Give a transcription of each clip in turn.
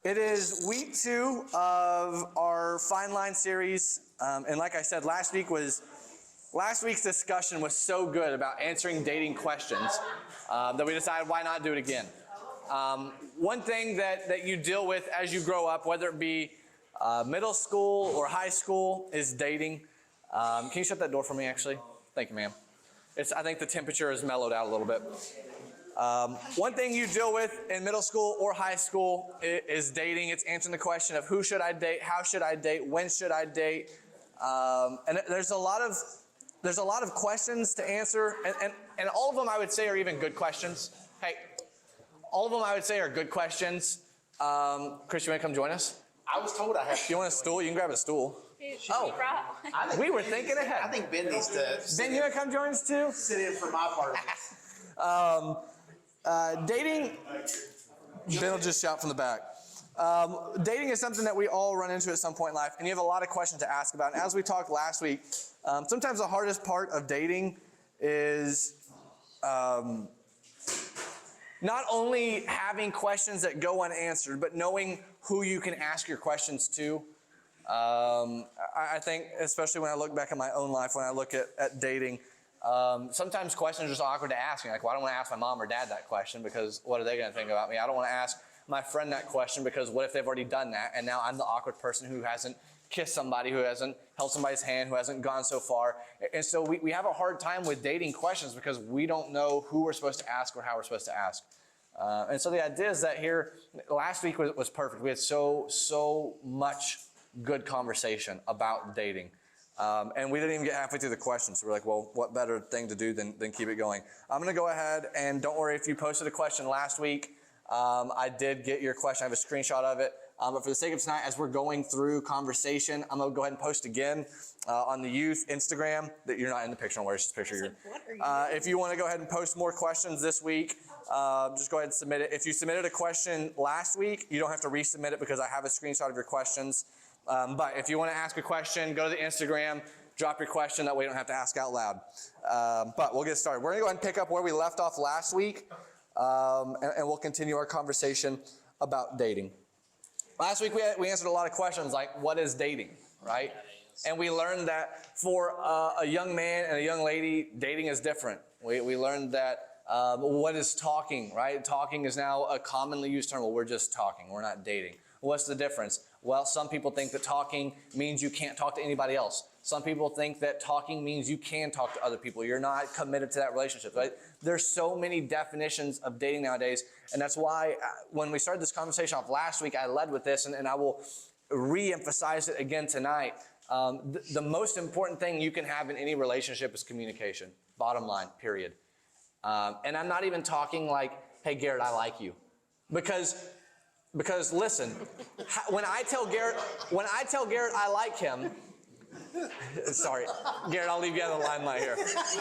It is week 2 of our Fine Line series, and like I said, last week's discussion was so good about answering dating questions that we decided why not do it again. One thing that you deal with as you grow up, whether it be middle school or high school, is dating. Can you shut that door for me, actually? Thank you, ma'am. I think the temperature has mellowed out a little bit. One thing you deal with in middle school or high school is dating. It's answering the question of who should I date, how should I date, when should I date, and there's a lot of questions to answer, and all of them I would say are even good questions. Hey, all of them I would say are good questions. Chris, you want to come join us? I was told I have. You want a stool? You can grab a stool. We were thinking ahead. I think Ben needs to. Ben, you want to come join us too? Sit in for my part of this. Dating. Ben will just shout from the back. Dating is something that we all run into at some point in life, and you have a lot of questions to ask about. And as we talked last week, sometimes the hardest part of dating is not only having questions that go unanswered, but knowing who you can ask your questions to. I think, especially when I look back at my own life, when I look at dating, sometimes questions are just awkward to ask me. Like, well, I don't want to ask my mom or dad that question because what are they going to think about me? I don't want to ask my friend that question because what if they've already done that? And now I'm the awkward person who hasn't kissed somebody, who hasn't held somebody's hand, who hasn't gone so far. And so we have a hard time with dating questions because we don't know who we're supposed to ask or how we're supposed to ask. And so the idea is that here, last week was perfect. We had so much good conversation about dating. And we didn't even get halfway through the question. So we're like, well, what better thing to do than keep it going? I'm going to go ahead, and don't worry if you posted a question last week. I did get your question. I have a screenshot of it. But for the sake of tonight, as we're going through conversation, I'm going to go ahead and post again on the youth Instagram. That you're not in the picture. Don't worry, it's just a picture. If you want to go ahead and post more questions this week, just go ahead and submit it. If you submitted a question last week, you don't have to resubmit it because I have a screenshot of your questions. But if you want to ask a question, go to the Instagram, drop your question. That way you don't have to ask out loud. But we'll get started. We're going to go ahead and pick up where we left off last week. And we'll continue our conversation about dating. Last week we answered a lot of questions like, what is dating, right? And we learned that for a young man and a young lady, dating is different. We learned that what is talking, right? Talking is now a commonly used term. Well, we're just talking. We're not dating. What's the difference? Well, some people think that talking means you can't talk to anybody else. Some people think that talking means you can talk to other people. You're not committed to that relationship, right? There's so many definitions of dating nowadays. And that's why when we started this conversation off last week, I led with this, and I will re-emphasize it again tonight. The most important thing you can have in any relationship is communication. Bottom line, period. And I'm not even talking like, hey, Garrett, I like you. Because listen, when I tell Garrett I like him, sorry, Garrett, I'll leave you out of the limelight here.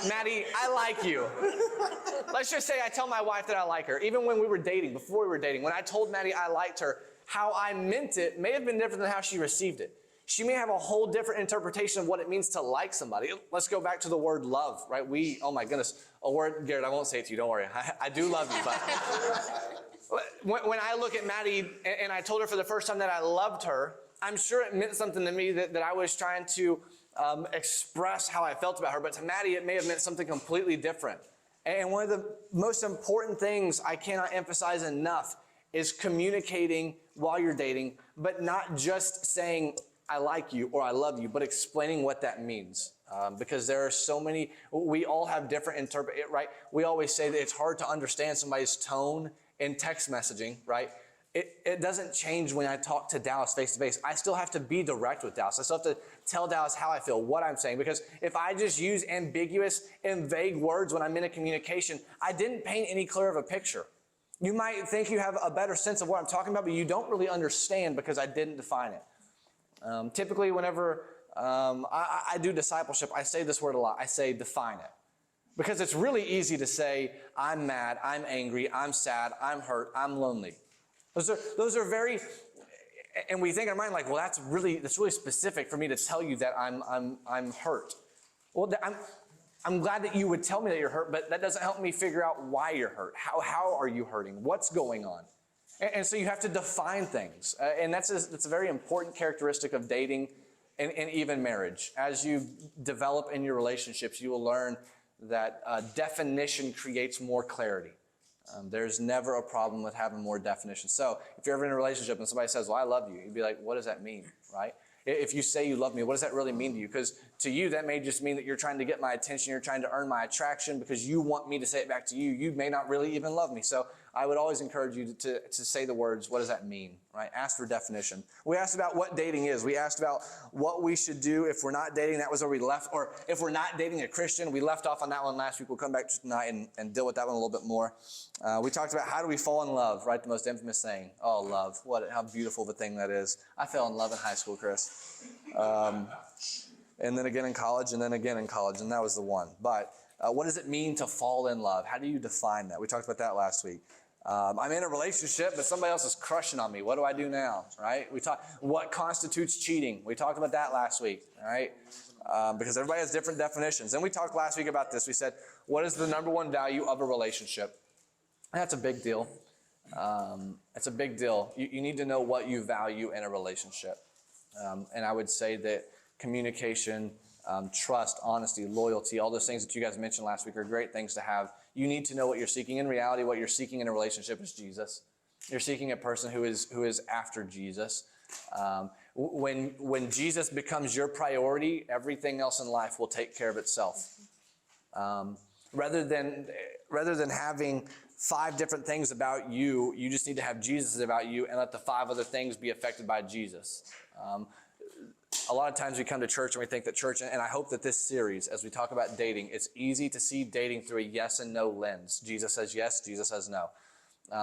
Maddie, I like you. Let's just say I tell my wife that I like her. Even when we were dating, before we were dating, when I told Maddie I liked her, how I meant it may have been different than how she received it. She may have a whole different interpretation of what it means to like somebody. Let's go back to the word love, right? Oh my goodness, a word, Garrett, I won't say it to you, don't worry. I do love you, but when I look at Maddie and I told her for the first time that I loved her, I'm sure it meant something to me that I was trying to express how I felt about her. But to Maddie, it may have meant something completely different. And one of the most important things I cannot emphasize enough is communicating while you're dating, but not just saying, I like you or I love you, but explaining what that means. Because there are so many, we all have different right? We always say that it's hard to understand somebody's tone in text messaging, right? It doesn't change when I talk to Dallas face to face. I still have to be direct with Dallas. I still have to tell Dallas how I feel, what I'm saying. Because if I just use ambiguous and vague words when I'm in a communication, I didn't paint any clear of a picture. You might think you have a better sense of what I'm talking about, but you don't really understand because I didn't define it. Typically, whenever I do discipleship, I say this word a lot. I say define it. Because it's really easy to say, I'm mad, I'm angry, I'm sad, I'm hurt, I'm lonely. Those are very, and we think in our mind like, well, that's really specific for me to tell you that I'm hurt. Well, I'm glad that you would tell me that you're hurt, but that doesn't help me figure out why you're hurt. How are you hurting? What's going on? And so you have to define things. And that's a very important characteristic of dating and even marriage. As you develop in your relationships, you will learn that definition creates more clarity. There's never a problem with having more definition. So if you're ever in a relationship and somebody says, well, I love you, you'd be like, what does that mean, right? If you say you love me, what does that really mean to you? Because to you, that may just mean that you're trying to get my attention, you're trying to earn my attraction because you want me to say it back to you. You may not really even love me. So I would always encourage you to say the words, what does that mean, right? Ask for definition. We asked about what dating is. We asked about what we should do if we're not dating. That was where we left. Or if we're not dating a Christian, we left off on that one last week. We'll come back to tonight and deal with that one a little bit more. We talked about how do we fall in love, right? The most infamous saying, oh, love. How beautiful of a thing that is. I fell in love in high school, Chris. And then again in college, and then again in college, and that was the one. But what does it mean to fall in love? How do you define that? We talked about that last week. I'm in a relationship, but somebody else is crushing on me. What do I do now, right? We talked what constitutes cheating. We talked about that last week, right? Because everybody has different definitions. And we talked last week about this. We said, what is the number one value of a relationship? And that's a big deal. It's a big deal. You need to know what you value in a relationship. And I would say that communication, trust, honesty, loyalty, all those things that you guys mentioned last week are great things to have. You need to know what you're seeking. In reality, what you're seeking in a relationship is Jesus. You're seeking a person who is after Jesus. When Jesus becomes your priority, everything else in life will take care of itself. Rather than having 5 different things about you, you just need to have Jesus about you and let the 5 other things be affected by Jesus. A lot of times we come to church and we think that church, and I hope that this series, as we talk about dating, it's easy to see dating through a yes and no lens. Jesus says yes, Jesus says no.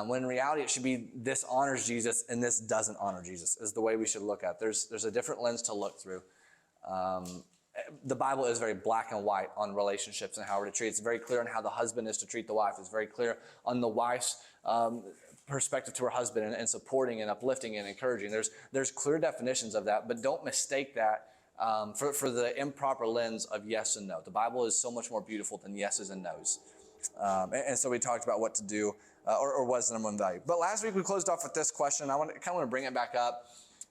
When in reality, it should be this honors Jesus and this doesn't honor Jesus is the way we should look at it. There's a different lens to look through. The Bible is very black and white on relationships and how we're to treat. It's very clear on how the husband is to treat the wife. It's very clear on the wife's perspective to her husband and supporting and uplifting and encouraging. There's clear definitions of that, but don't mistake that for the improper lens of yes and no. The Bible is so much more beautiful than yeses and nos. And so we talked about what to do or what is the number one value. But last week we closed off with this question. I want to bring it back up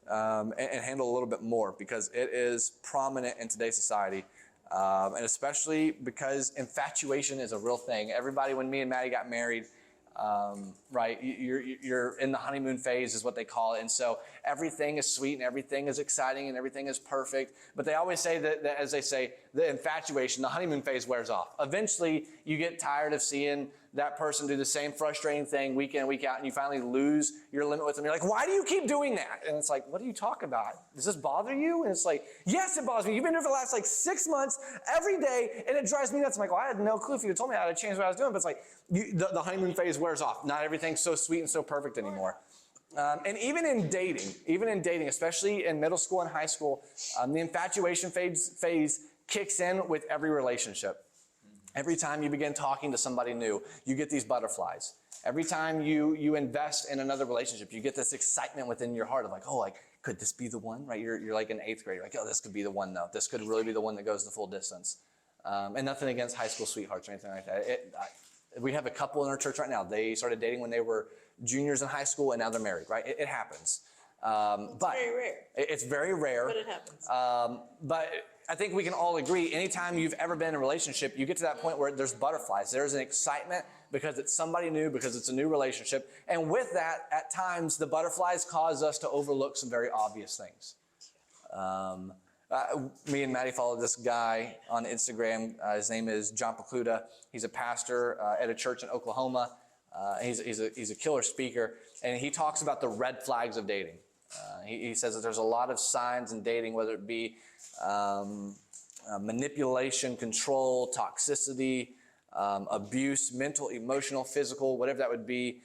and handle a little bit more because it is prominent in today's society. And especially because infatuation is a real thing. Everybody, when me and Maddie got married, right, you're in the honeymoon phase is what they call it. And so everything is sweet and everything is exciting and everything is perfect. But they always say that as they say, the infatuation, the honeymoon phase wears off. Eventually, you get tired of seeing that person do the same frustrating thing week in, week out, and you finally lose your limit with them. You're like, why do you keep doing that? And it's like, what are you talking about? Does this bother you? And it's like, yes, it bothers me. You've been here for the last 6 months, every day, and it drives me nuts. I'm like, well, I had no clue if you had told me how to change what I was doing. But it's like, the honeymoon phase wears off. Not everything's so sweet and so perfect anymore. And even in dating, especially in middle school and high school, the infatuation phase kicks in with every relationship. Every time you begin talking to somebody new, you get these butterflies. Every time you invest in another relationship, you get this excitement within your heart of could this be the one? Right? You're like in 8th grade, this could be the one. No, this could really be the one that goes the full distance. And nothing against high school sweethearts or anything like that. We have a couple in our church right now. They started dating when they were juniors in high school, and now they're married. Right? It happens. It's very rare. It's very rare. But it happens. But I think we can all agree, anytime you've ever been in a relationship, you get to that point where there's butterflies. There's an excitement because it's somebody new, because it's a new relationship. And with that, at times, the butterflies cause us to overlook some very obvious things. Me and Maddie followed this guy on Instagram. His name is John Pacluda. He's a pastor at a church in Oklahoma. He's a killer speaker. And he talks about the red flags of dating. He says that there's a lot of signs in dating, whether it be manipulation, control, toxicity, abuse, mental, emotional, physical, whatever that would be.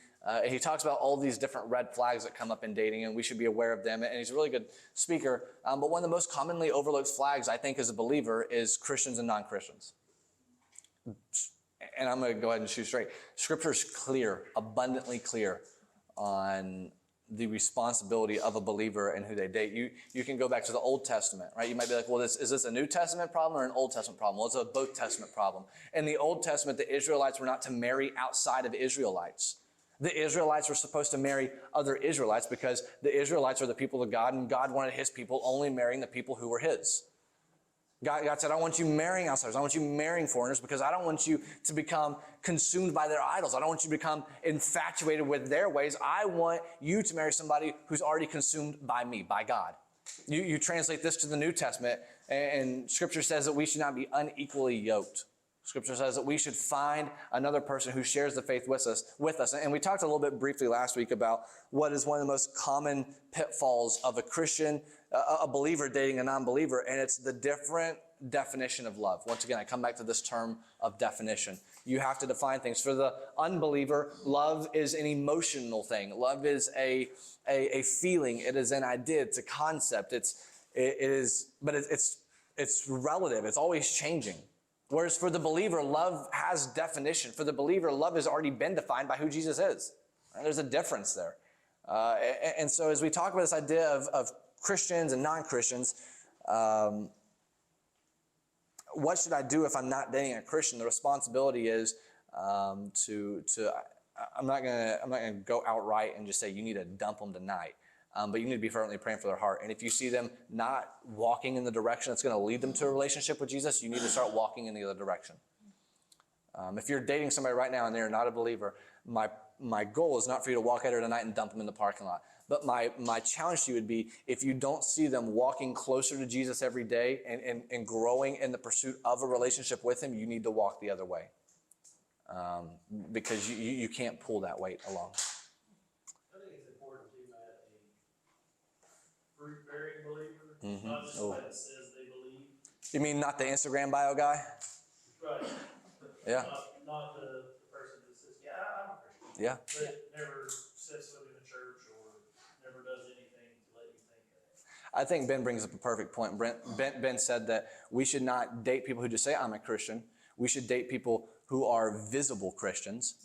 He talks about all these different red flags that come up in dating, and we should be aware of them. And he's a really good speaker. But one of the most commonly overlooked flags, I think, as a believer is Christians and non-Christians. And I'm going to go ahead and shoot straight. Scripture is clear, abundantly clear on the responsibility of a believer and who they date. You can go back to the Old Testament, right? You might be like, well, is this a New Testament problem or an Old Testament problem? Well, it's a both Testament problem. In the Old Testament, the Israelites were not to marry outside of Israelites. The Israelites were supposed to marry other Israelites because the Israelites are the people of God, and God wanted his people only marrying the people who were his. God said, I want you marrying outsiders. I want you marrying foreigners because I don't want you to become consumed by their idols. I don't want you to become infatuated with their ways. I want you to marry somebody who's already consumed by me, by God. You translate this to the New Testament, and Scripture says that we should not be unequally yoked. Scripture says that we should find another person who shares the faith with us. And we talked a little bit briefly last week about what is one of the most common pitfalls of a Christian, a believer dating a non-believer, and it's the different definition of love. Once again, I come back to this term of definition. You have to define things. For the unbeliever, love is an emotional thing. Love is a feeling. It is an idea. It's a concept. It's relative. It's always changing. Whereas for the believer, love has definition. For the believer, love has already been defined by who Jesus is. There's a difference there. And so as we talk about this idea of Christians and non-Christians, what should I do if I'm not dating a Christian? The responsibility is I'm not gonna go outright and just say you need to dump them tonight. But you need to be fervently praying for their heart. And if you see them not walking in the direction that's going to lead them to a relationship with Jesus, you need to start walking in the other direction. If you're dating somebody right now and they're not a believer, my goal is not for you to walk out here tonight and dump them in the parking lot. But my challenge to you would be, if you don't see them walking closer to Jesus every day and growing in the pursuit of a relationship with him, you need to walk the other way. Because you can't pull that weight along. Fruit-bearing believer, not just somebody that says they believe. You mean not the Instagram bio guy? Right. Yeah. Not the person that says, yeah, I'm a Christian. Yeah. But never sets foot in a church or never does anything to let you think that. I think Ben brings up a perfect point. Ben said that we should not date people who just say, I'm a Christian. We should date people who are visible Christians.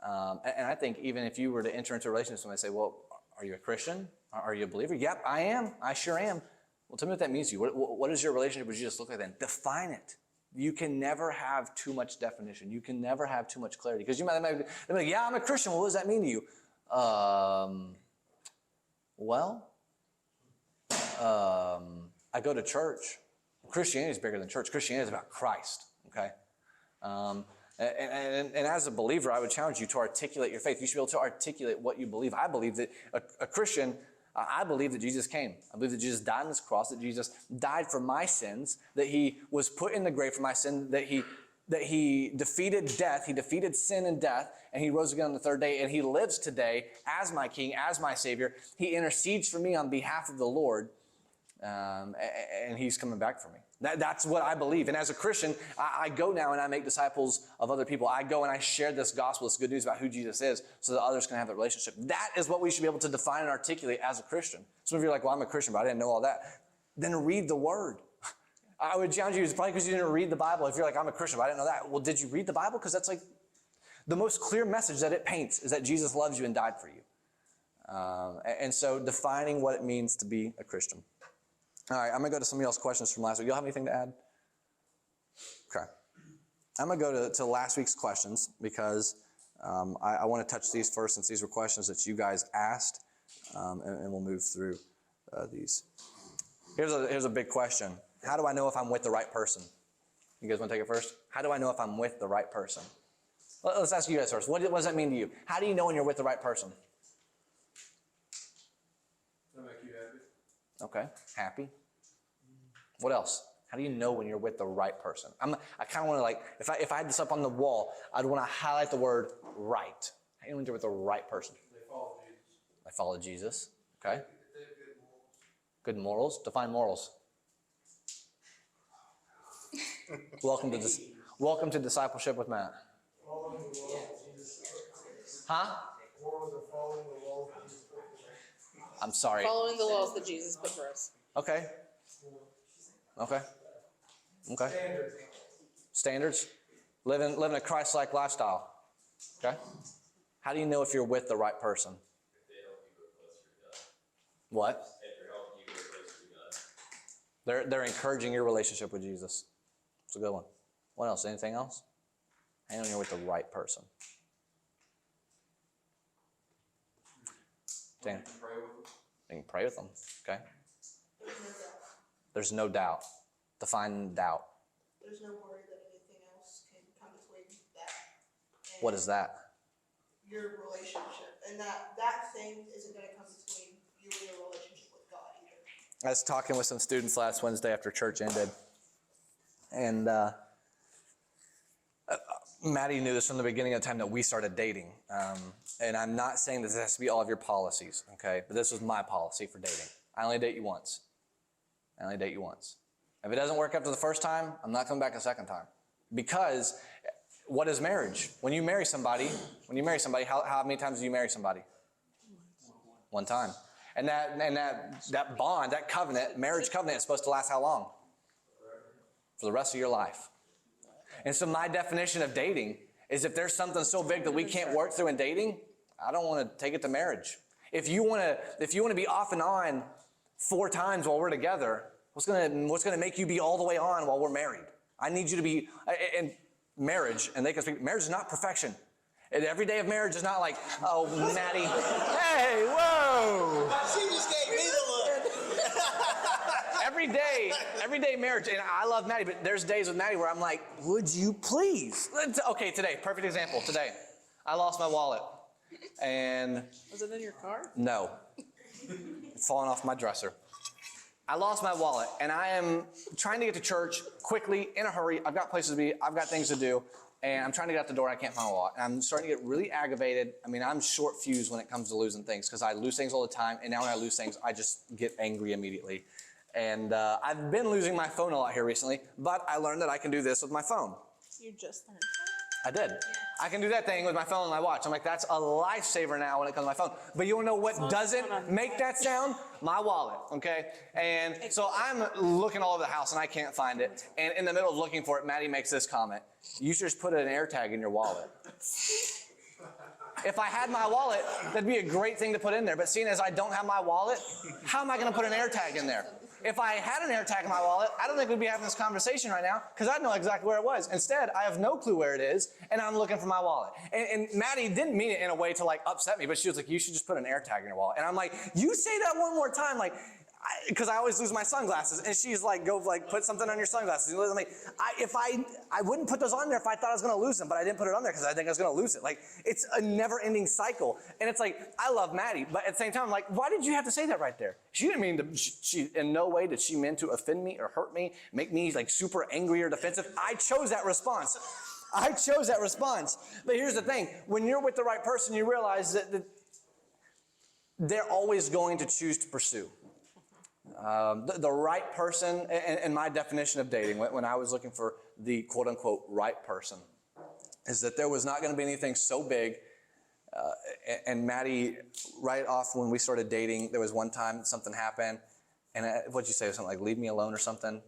And I think even if you were to enter into a relationship with somebody and say, well, are you a Christian? Are you a believer? Yep, I am. I sure am. Well, tell me what that means to you. What does your relationship with Jesus look like then? Define it. You can never have too much definition. You can never have too much clarity. Because you might be like, yeah, I'm a Christian. Well, what does that mean to you? I go to church. Christianity is bigger than church. Christianity is about Christ, okay? And as a believer, I would challenge you to articulate your faith. You should be able to articulate what you believe. I believe that a Christian, I believe that Jesus came. I believe that Jesus died on this cross, that Jesus died for my sins, that he was put in the grave for my sin, that he defeated death, he defeated sin and death, and he rose again on the third day, and he lives today as my King, as my Savior. He intercedes for me on behalf of the Lord, and he's coming back for me. That's what I believe. And as a Christian, I go now and I make disciples of other people. I go and I share this gospel, this good news about who Jesus is, so that others can have that relationship. That is what we should be able to define and articulate as a Christian. Some of you are like, well, I'm a Christian, but I didn't know all that. Then read the Word. I would challenge you, it's probably because you didn't read the Bible. If you're like, I'm a Christian, but I didn't know that. Well, did you read the Bible? Because that's like the most clear message that it paints is that Jesus loves you and died for you. And so defining what it means to be a Christian. All right, I'm going to go to some of y'all's questions from last week. Y'all have anything to add? Okay. I'm going to go to last week's questions because I want to touch these first since these were questions that you guys asked, and we'll move through these. Here's a big question. How do I know if I'm with the right person? You guys want to take it first? How do I know if I'm with the right person? Let's ask you guys first. What does that mean to you? How do you know when you're with the right person? That make you happy? Okay, happy. What else? How do you know when you're with the right person? I kind of want to like, if I had this up on the wall, I'd want to highlight the word right. How do you know when you're with the right person? They follow Jesus. I follow Jesus. Okay. They have good morals. Good morals. Define morals. Welcome to discipleship with Matt. Following the law of Jesus. Huh? Morals are following the law of Jesus. I'm sorry. Following the laws that Jesus put for us. Okay. Okay. Okay. Standards. Living a Christ-like lifestyle. Okay. How do you know if you're with the right person? If they help you get closer to God. What? If they're helping you get closer to God. They're encouraging your relationship with Jesus. It's a good one. What else? Anything else? How do you know you're with the right person? Dan? Pray with them. You can pray with them, okay? There's no doubt. There's no doubt. Define doubt. There's no worry that anything else can come between that. And What is that? your relationship. And that thing isn't going to come between you and your relationship with God either. I was talking with some students last Wednesday after church ended, and Maddie knew this from the beginning of the time that we started dating. And I'm not saying that this has to be all of your policies, okay? But this was my policy for dating. I only date you once. I only date you once. If it doesn't work after the first time, I'm not coming back a second time. Because what is marriage? When you marry somebody, how many times do you marry somebody? One time. And that bond, that covenant, marriage covenant is supposed to last how long? For the rest of your life. And so my definition of dating is if there's something so big that we can't work through in dating, I don't want to take it to marriage. If you want to be off and on 4 times while we're together, what's going to make you be all the way on while we're married? I need you to be in marriage, and they can speak. Marriage is not perfection. And every day of marriage is not like, oh, Maddie, hey, whoa. She just gave me the look. Every day marriage, and I love Maddie, but there's days with Maddie where I'm like, would you please? Okay, today, perfect example. Today, I lost my wallet, and Was it in your car? no, it's fallen off my dresser. I lost my wallet, and I am trying to get to church quickly, in a hurry. I've got places to be. I've got things to do, and I'm trying to get out the door. I can't find my wallet, and I'm starting to get really aggravated. I mean, I'm short fused when it comes to losing things because I lose things all the time, and now when I lose things, I just get angry immediately. And I've been losing my phone a lot here recently, but I learned that I can do this with my phone. You just learned I did. I can do that thing with my phone and my watch. I'm like, that's a lifesaver now when it comes to my phone. But you want to know what doesn't make that sound? My wallet, okay? And so I'm looking all over the house and I can't find it. And in the middle of looking for it, Maddie makes this comment. You should just put an AirTag in your wallet. If I had my wallet, that'd be a great thing to put in there. But seeing as I don't have my wallet, how am I going to put an AirTag in there? If I had an AirTag in my wallet, I don't think we'd be having this conversation right now because I'd know exactly where it was. Instead, I have no clue where it is, and I'm looking for my wallet. And Maddie didn't mean it in a way to like upset me, but she was like, you should just put an AirTag in your wallet. And I'm like, you say that one more time, like, because I always lose my sunglasses. And she's like, go like put something on your sunglasses. I'm like, I wouldn't put those on there if I thought I was going to lose them, but I didn't put it on there because I think I was going to lose it. Like, it's a never-ending cycle. And it's like, I love Maddie, but at the same time, I'm like, why did you have to say that right there? She didn't mean to, she in no way did she mean to offend me or hurt me, make me like super angry or defensive. I chose that response. But here's the thing. When you're with the right person, you realize that they're always going to choose to pursue. The right person, and my definition of dating, when I was looking for the quote-unquote right person, is that there was not going to be anything so big. And Maddie, right off when we started dating, there was one time something happened, and what'd you say? Something like, leave me alone or something?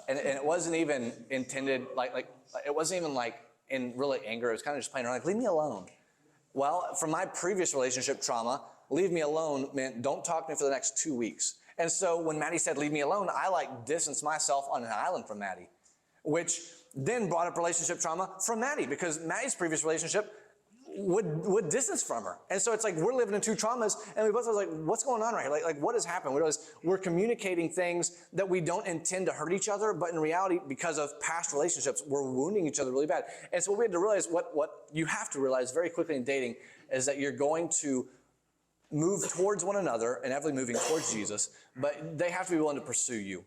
And it wasn't even intended, like it wasn't even like in really anger. It was kind of just playing around, like, leave me alone. Well, from my previous relationship trauma, leave me alone meant don't talk to me for the next 2 weeks. And so when Maddie said, leave me alone, I like distanced myself on an island from Maddie, which then brought up relationship trauma from Maddie because Maddie's previous relationship would distance from her. And so it's like we're living in 2 traumas and we both was like, what's going on right here? Like what has happened? We're communicating things that we don't intend to hurt each other, but in reality, because of past relationships, we're wounding each other really bad. And so what we had to realize, what you have to realize very quickly in dating is that you're going to move towards one another, inevitably moving towards Jesus, but they have to be willing to pursue you.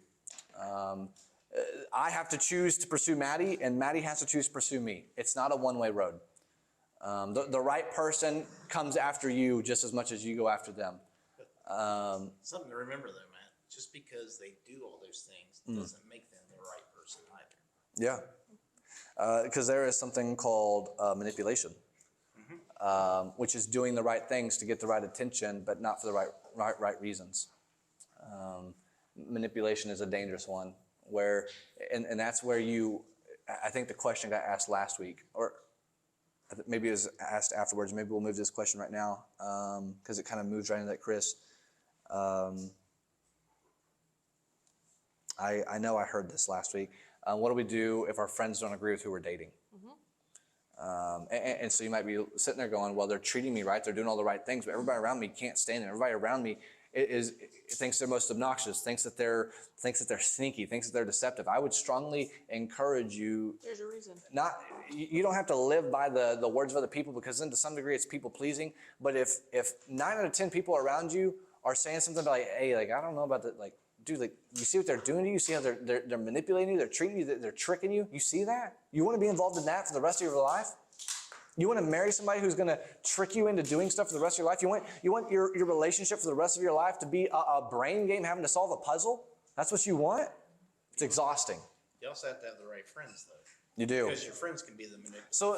I have to choose to pursue Maddie, and Maddie has to choose to pursue me. It's not a one-way road. The right person comes after you just as much as you go after them. Something to remember though, Matt. Just because they do all those things doesn't make them the right person either. Yeah. Because there is something called manipulation. Which is doing the right things to get the right attention, but not for the right reasons. Manipulation is a dangerous one, and that's where I think the question got asked last week, or maybe it was asked afterwards. Maybe we'll move to this question right now, because it kind of moves right into that, Chris. I know I heard this last week. What do we do if our friends don't agree with who we're dating? And so you might be sitting there going, well, they're treating me right. They're doing all the right things, but everybody around me can't stand it. Everybody around me thinks they're most obnoxious, thinks that they're sneaky, thinks that they're deceptive. I would strongly encourage you. There's a reason. You don't have to live by the words of other people, because then to some degree it's people pleasing. But if 9 out of 10 people around you are saying something like, hey, like, I don't know about that, like, dude, like, you see what they're doing to you? You see how they're manipulating you? They're treating you? They're tricking you? You see that? You want to be involved in that for the rest of your life? You want to marry somebody who's going to trick you into doing stuff for the rest of your life? You want your relationship for the rest of your life to be a brain game, having to solve a puzzle? That's what you want? It's exhausting. You also have to have the right friends, though. You do. Because your friends can be the manipulator. So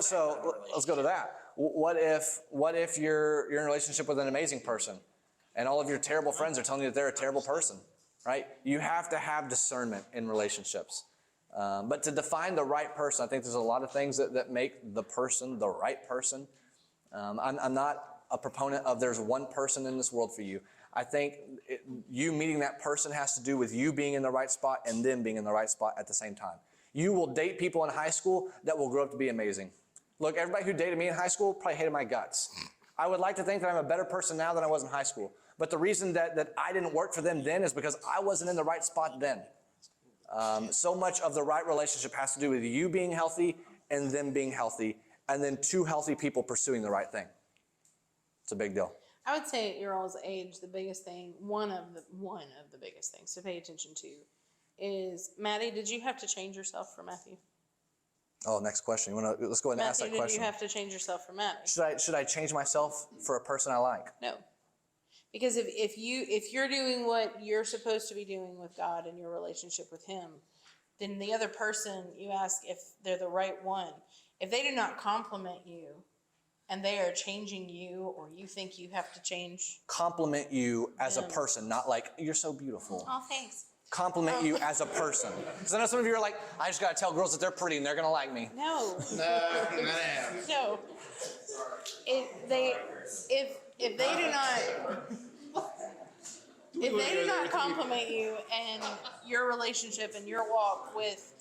let's go to that. What if you're in a relationship with an amazing person, and all of your terrible friends are telling you that they're a terrible person, right? You have to have discernment in relationships. But to define the right person, I think there's a lot of things that make the person the right person. I'm not a proponent of there's one person in this world for you. I think you meeting that person has to do with you being in the right spot and them being in the right spot at the same time. You will date people in high school that will grow up to be amazing. Look, everybody who dated me in high school probably hated my guts. I would like to think that I'm a better person now than I was in high school. But the reason that I didn't work for them then is because I wasn't in the right spot then. So much of the right relationship has to do with you being healthy and them being healthy, and then two healthy people pursuing the right thing. It's a big deal. I would say at your all's age, the biggest thing, one of the biggest things to pay attention to is, Maddie, did you have to change yourself for Matthew? Oh, next question. Let's go ahead and ask that Matthew, did question. you have to change yourself for Maddie? Should I change myself for a person I like? No. Because if you're doing what you're supposed to be doing with God in your relationship with Him, then the other person, you ask if they're the right one. If they do not compliment you and they are changing you, or you think you have to change. Compliment you as a person, not like, you're so beautiful. Oh, thanks. Compliment you as a person. Because I know some of you are like, I just got to tell girls that they're pretty and they're going to like me. No. No. If they do not compliment you and your relationship and your walk with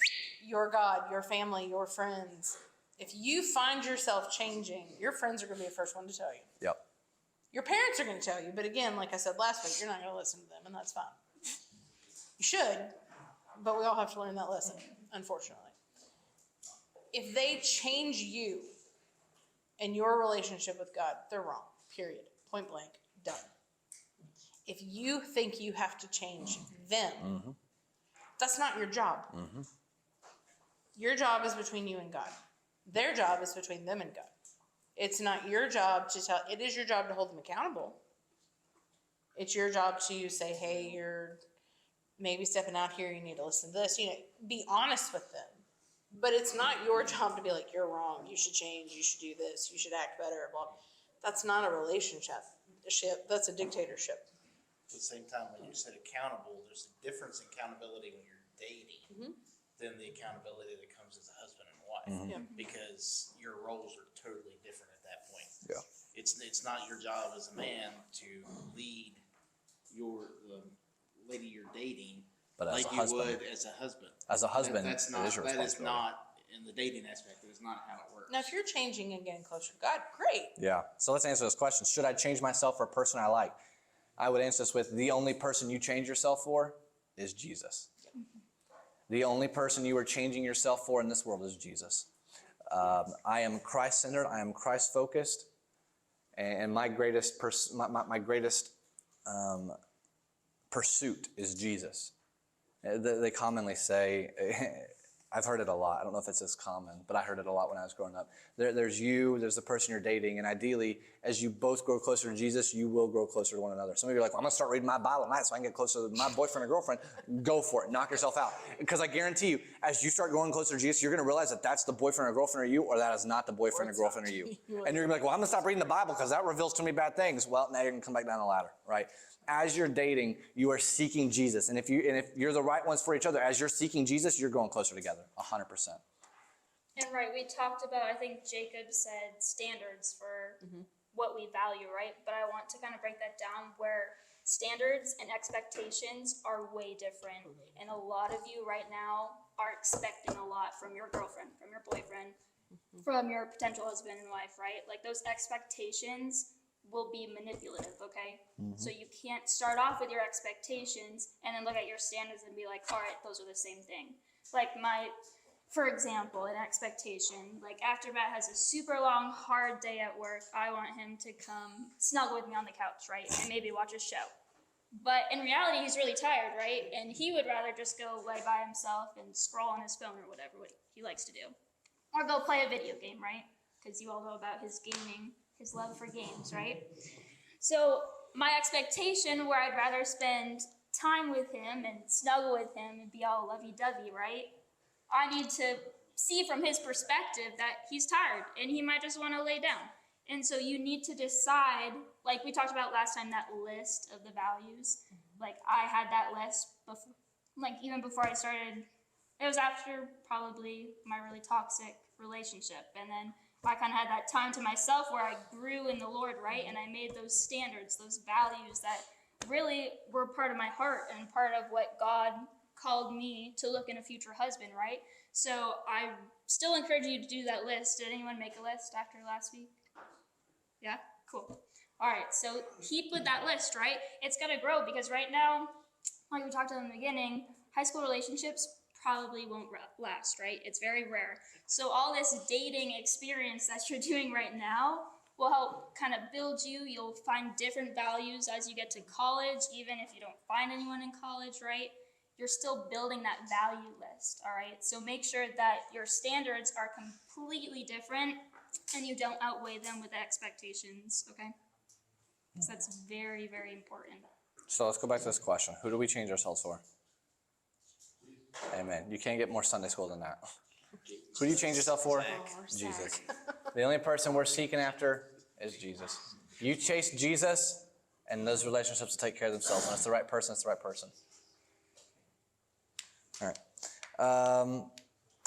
your God, your family, your friends, if you find yourself changing, your friends are going to be the first one to tell you. Yep. Your parents are going to tell you, but again, like I said last week, you're not going to listen to them, and that's fine. You should, but we all have to learn that lesson, unfortunately. If they change you and your relationship with God, they're wrong, period, point blank, done. If you think you have to change them, that's not your job. Your job is between you and God. Their job is between them and God. It's not your job to tell, it is your job to hold them accountable. It's your job to say, hey, you're maybe stepping out here, you need to listen to this, be honest with them. But it's not your job to be like, you're wrong, you should change, you should do this, you should act better, blah. That's not a relationship. That's a dictatorship. At the same time, when you said accountable, there's a difference in accountability when you're dating than the accountability that comes as a husband and wife. Yeah. Because your roles are totally different at that point. Yeah. It's not your job as a man to lead the lady you're dating, But as like a you husband. would as a husband. As a husband, That's it not, is your that is responsibility. not, in the dating aspect, that is not how it works. Now, if you're changing and getting closer to God, great. Yeah. So let's answer this question. Should I change myself for a person I like? I would answer this with, the only person you change yourself for is Jesus. The only person you are changing yourself for in this world is Jesus. I am Christ-centered. I am Christ-focused. And my greatest pursuit is Jesus. They commonly say, I've heard it a lot. I don't know if it's as common, but I heard it a lot when I was growing up. There's you, there's the person you're dating, and ideally, as you both grow closer to Jesus, you will grow closer to one another. Some of you are like, well, I'm going to start reading my Bible at night so I can get closer to my boyfriend or girlfriend. Go for it. Knock yourself out. Because I guarantee you, as you start going closer to Jesus, you're going to realize that that's the boyfriend or girlfriend or you, or that is not the boyfriend or girlfriend or you. And you're going to be like, well, I'm going to stop reading the Bible because that reveals too many bad things. Well, now you're going to come back down the ladder, right? As you're dating, you are seeking Jesus. And if you're the right ones for each other, as you're seeking Jesus, you're going closer together, 100%. And right, we talked about, I think Jacob said standards for what we value, right? But I want to kind of break that down where standards and expectations are way different. And a lot of you right now are expecting a lot from your girlfriend, from your boyfriend, from your potential husband and wife, right? Like those expectations will be manipulative, okay? So you can't start off with your expectations and then look at your standards and be like, all right, those are the same thing. Like for example, an expectation, like after Matt has a super long, hard day at work, I want him to come snuggle with me on the couch, right? And maybe watch a show. But in reality, he's really tired, right? And he would rather just go lay by himself and scroll on his phone or whatever what he likes to do. Or go play a video game, right? Because you all know about his gaming, his love for games, right? So my expectation where I'd rather spend time with him and snuggle with him and be all lovey-dovey, right? I need to see from his perspective that he's tired and he might just want to lay down. And so you need to decide, like we talked about last time, that list of the values. Like I had that list before, like even before I started. It was after probably my really toxic relationship. And then I kind of had that time to myself where I grew in the Lord, right? And I made those standards, those values that really were part of my heart and part of what God called me to look in a future husband, right? So I still encourage you to do that list. Did anyone make a list after last week? Yeah? Cool. All right, so keep with that list, right? It's going to grow because right now, like we talked about in the beginning, high school relationships probably won't last, right? It's very rare. So all this dating experience that you're doing right now will help kind of build you. You'll find different values as you get to college, even if you don't find anyone in college, right? You're still building that value list, all right? So make sure that your standards are completely different and you don't outweigh them with expectations, okay? So that's very, very important. So let's go back to this question. Who do we change ourselves for? Amen. You can't get more Sunday school than that. Who do you change yourself for? Jesus. The only person we're seeking after is Jesus. You chase Jesus, and those relationships will take care of themselves. When it's the right person, it's the right person. All right.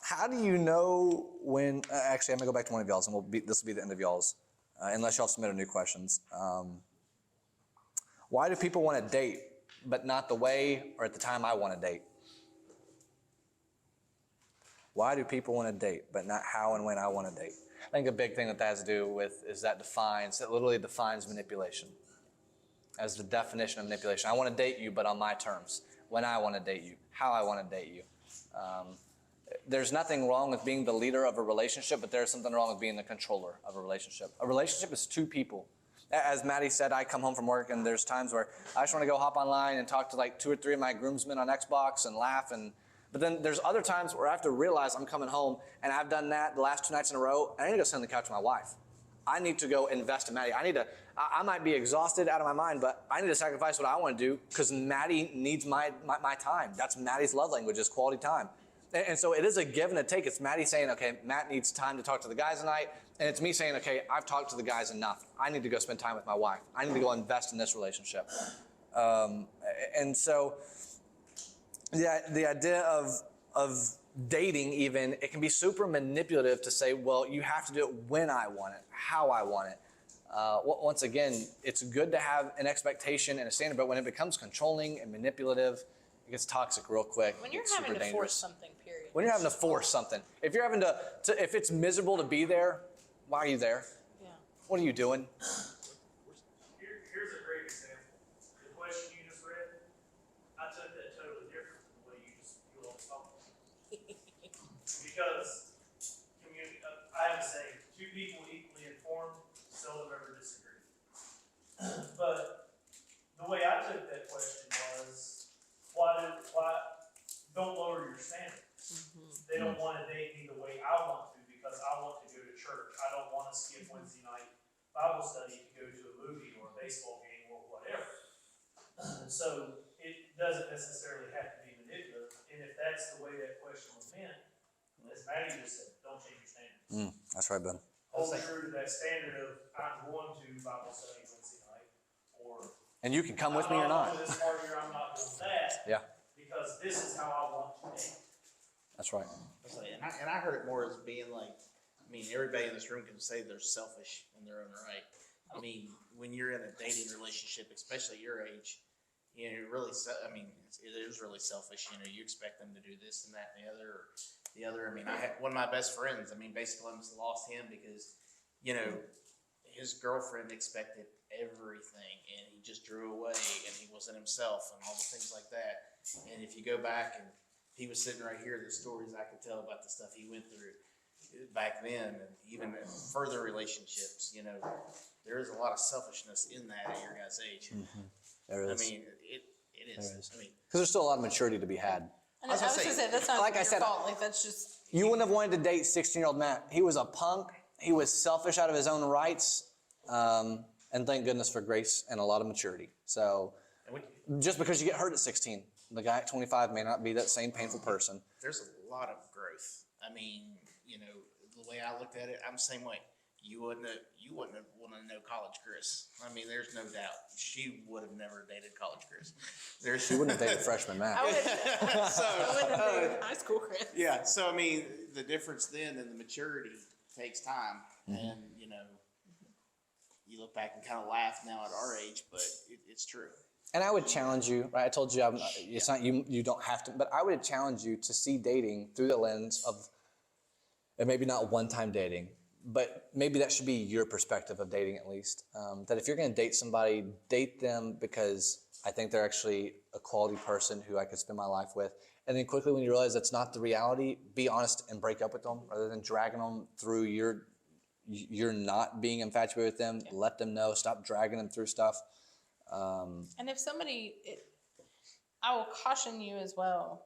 How do you know when? Actually, I'm gonna go back to one of y'all's, and this will be the end of y'all's, unless y'all submitted new questions. Why do people want to date, but not the way or at the time I want to date? Why do people want to date, but not how and when I want to date? I think a big thing that has to do with is that literally defines manipulation as the definition of manipulation. I want to date you, but on my terms, when I want to date you, how I want to date you. There's nothing wrong with being the leader of a relationship, but there's something wrong with being the controller of a relationship. A relationship is two people. As Maddie said, I come home from work and there's times where I just want to go hop online and talk to like 2 or 3 of my groomsmen on Xbox and laugh. But then there's other times where I have to realize I'm coming home and I've done that the last 2 nights in a row and I need to go sit on the couch with my wife. I need to go invest in Maddie. I might be exhausted out of my mind, but I need to sacrifice what I want to do because Maddie needs my time. That's Maddie's love language, is quality time. And so it is a give and a take. It's Maddie saying, okay, Matt needs time to talk to the guys tonight. And it's me saying, okay, I've talked to the guys enough. I need to go spend time with my wife. I need to go invest in this relationship. And so the idea of dating even, it can be super manipulative to say, well, you have to do it when I want it, how I want it. Once again, it's good to have an expectation and a standard, but when it becomes controlling and manipulative, it gets toxic real quick. When you're it's having super to force dangerous. something, period. When you're having to force something. If you're having to if it's miserable to be there, why are you there? Yeah. What are you doing? Here's a great example. The question you just read, I took that totally different from the way you all talked. Because I have to say, 2 people equally informed seldom ever disagree. But the way I took that question was, why don't lower your standards? They don't want to date me the way I want to because I want to go to church. I don't want to skip Wednesday night Bible study to go to a movie or a baseball game or whatever. So it doesn't necessarily have to be manipulative. And if that's the way that question was meant, as Maddie just said, don't change your standards. That's right, Ben. Hold true to that standard of I'm going to Bible study Wednesday night, or And you can come with me or I'm not. doing this part here, I'm not doing that. Yeah, Because this is how I want to date. that's right. And I heard it more as being like, I mean, everybody in this room can say they're selfish in their own right. I mean, when you're in a dating relationship, especially your age, you know, it is really selfish. You know, you expect them to do this and that and the other. the other. I mean, I had one of my best friends. I mean, basically, almost lost him because, you know, his girlfriend expected everything, and he just drew away, and he wasn't himself, and all the things like that. And if you go back, and he was sitting right here, the stories I could tell about the stuff he went through back then, and even in further relationships, you know, there is a lot of selfishness in that at your guys' age. There I is. mean, it is. There is. I mean, Because there's still a lot of maturity to be had. And I was gonna gonna say, say, that's not like I your said, fault. Like, that's just, You wouldn't have wanted to date 16-year-old Matt. He was a punk. He was selfish out of his own rights. And thank goodness for grace and a lot of maturity. So and just because you get hurt at 16, the guy at 25 may not be that same painful person. there's a lot of growth. I mean, you know, the way I looked at it, I'm the same way. You wouldn't have wanted to know college Chris. I mean, there's no doubt. She would have never dated college Chris. She wouldn't have dated freshman Matt. I wouldn't have dated high school Chris. Yeah, so I mean, the difference then and the maturity takes time, and you know, you look back and kind of laugh now at our age, but it's true. And I would challenge you, right? I told you it's not you don't have to, but I would challenge you to see dating through the lens of, and maybe not one-time dating, but maybe that should be your perspective of dating at least. That if you're going to date somebody, date them because I think they're actually a quality person who I could spend my life with. And then quickly when you realize that's not the reality, be honest and break up with them rather than dragging them through you're not being infatuated with them. Yeah. Let them know. Stop dragging them through stuff. And if somebody, I will caution you as well.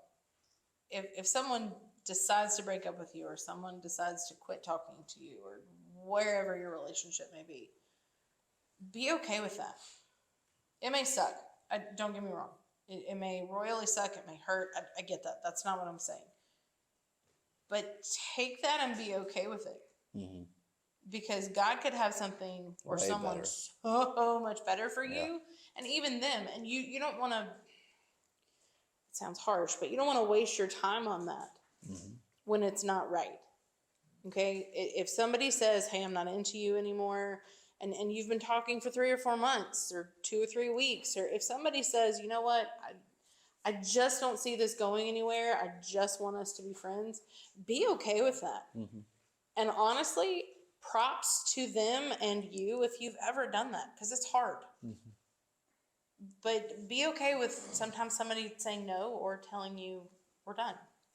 If someone decides to break up with you, or someone decides to quit talking to you, or wherever your relationship may be okay with that. It may suck. Don't get me wrong. It may royally suck. It may hurt. I get that. That's not what I'm saying. But take that and be okay with it. Mm-hmm. Because God could have something or way someone better. so much better for Yeah. you, and even them. And you don't want to, it sounds harsh, but you don't want to waste your time on that when it's not right. Okay? If somebody says, hey, I'm not into you anymore, and you've been talking for 3 or 4 months or 2 or 3 weeks, or if somebody says, you know what, I just don't see this going anywhere, I just want us to be friends, be okay with that. Mm-hmm. And honestly, props to them and you if you've ever done that, because it's hard. Mm-hmm. But be okay with sometimes somebody saying no or telling you we're done.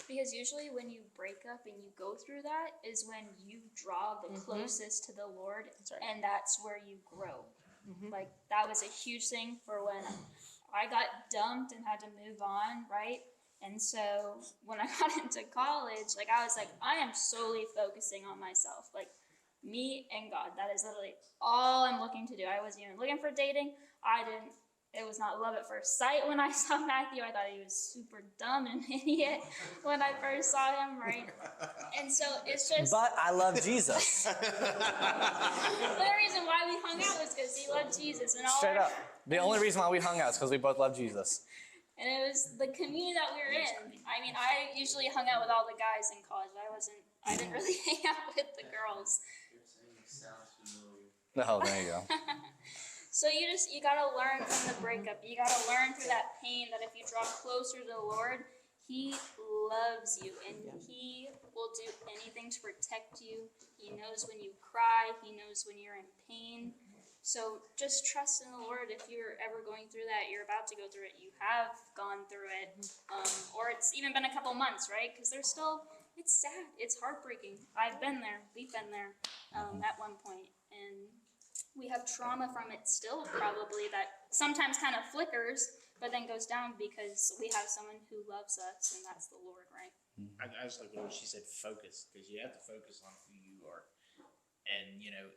Because usually when you break up and you go through that is when you draw the closest to the Lord, That's right. and that's where you grow. Like, that was a huge thing for when I got dumped and had to move on, right? And so when I got into college, like, I was like, I am solely focusing on myself. Like, me and God. That is literally all I'm looking to do. I wasn't even looking for dating. It was not love at first sight when I saw Matthew. I thought he was super dumb and an idiot when I first saw him, right? And so it's just... But I love Jesus. The reason why we hung out was because he loved Jesus. And all Straight up. The only reason why we hung out is because we both love Jesus. And it was the community that we were in. I mean, I usually hung out with all the guys in college. I didn't really hang out with the girls. Sounds familiar. Oh, there you go. So you gotta learn from the breakup. You gotta learn through that pain that if you draw closer to the Lord, He loves you and He will do anything to protect you. He knows when you cry. He knows when you're in pain. So just trust in the Lord. If you're ever going through that, you're about to go through it, you have gone through it, or it's even been a couple months, right? Because it's sad. It's heartbreaking. I've been there. We've been there at one point, and we have trauma from it still, probably, that sometimes kind of flickers, but then goes down because we have someone who loves us, and that's the Lord, right? I just like what she said, focus, because you have to focus on who you are. And, you know,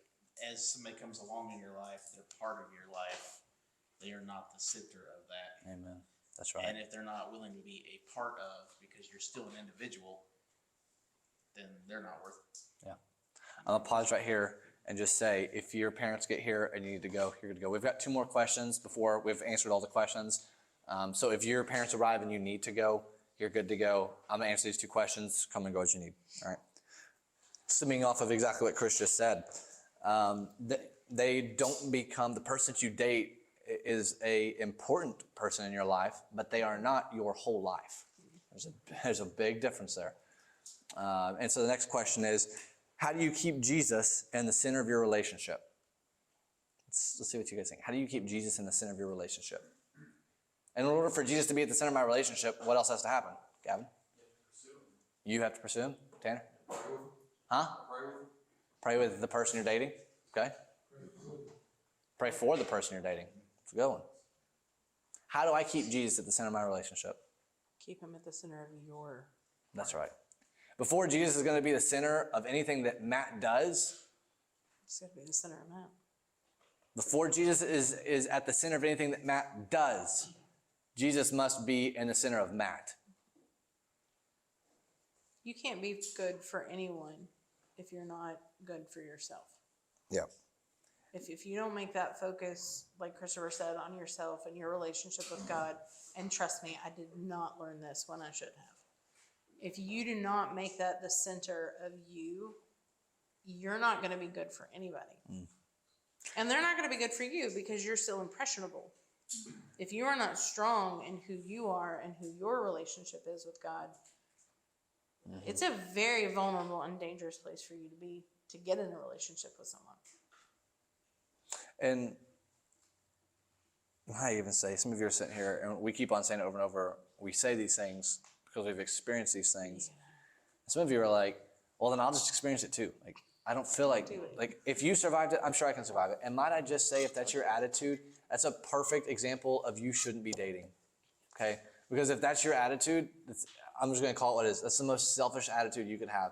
as somebody comes along in your life, they're part of your life. They are not the center of that. Amen. That's right. And if they're not willing to be a part of, because you're still an individual, then they're not worth it. Yeah. I'm going to pause right here and just say, if your parents get here and you need to go, you're good to go. We've got 2 more questions before we've answered all the questions. So if your parents arrive and you need to go, you're good to go. I'm going to answer these 2 questions. Come and go as you need. All right. Stemming off of exactly what Chris just said, they don't become, the person you date is a important person in your life, but they are not your whole life. There's a big difference there. And so the next question is, how do you keep Jesus in the center of your relationship? Let's see what you guys think. How do you keep Jesus in the center of your relationship? And in order for Jesus to be at the center of my relationship, what else has to happen? Gavin? You have to pursue him? Tanner? Huh? Pray with the person you're dating? Okay. Pray for the person you're dating. It's a good one. How do I keep Jesus at the center of my relationship? Keep him at the center of your. That's right. Before Jesus is going to be the center of anything that Matt does, It's got to be the center of that. before Jesus is at the center of anything that Matt does, Jesus must be in the center of Matt. You can't be good for anyone if you're not good for yourself. Yeah. If you don't make that focus, like Christopher said, on yourself and your relationship with God, and trust me, I did not learn this when I should have. If you do not make that the center of you, you're not going to be good for anybody. And they're not going to be good for you because you're still impressionable. If you are not strong in who you are and who your relationship is with God, it's a very vulnerable and dangerous place for you to get in a relationship with someone. And I even say, some of you are sitting here, and we keep on saying it over and over. We say these things because we've experienced these things. And some of you are like, well, then I'll just experience it too. Like, I don't feel like if you survived it, I'm sure I can survive it. And might I just say, if that's your attitude, that's a perfect example of you shouldn't be dating. Okay? Because if that's your attitude, I'm just going to call it what it is. That's the most selfish attitude you could have.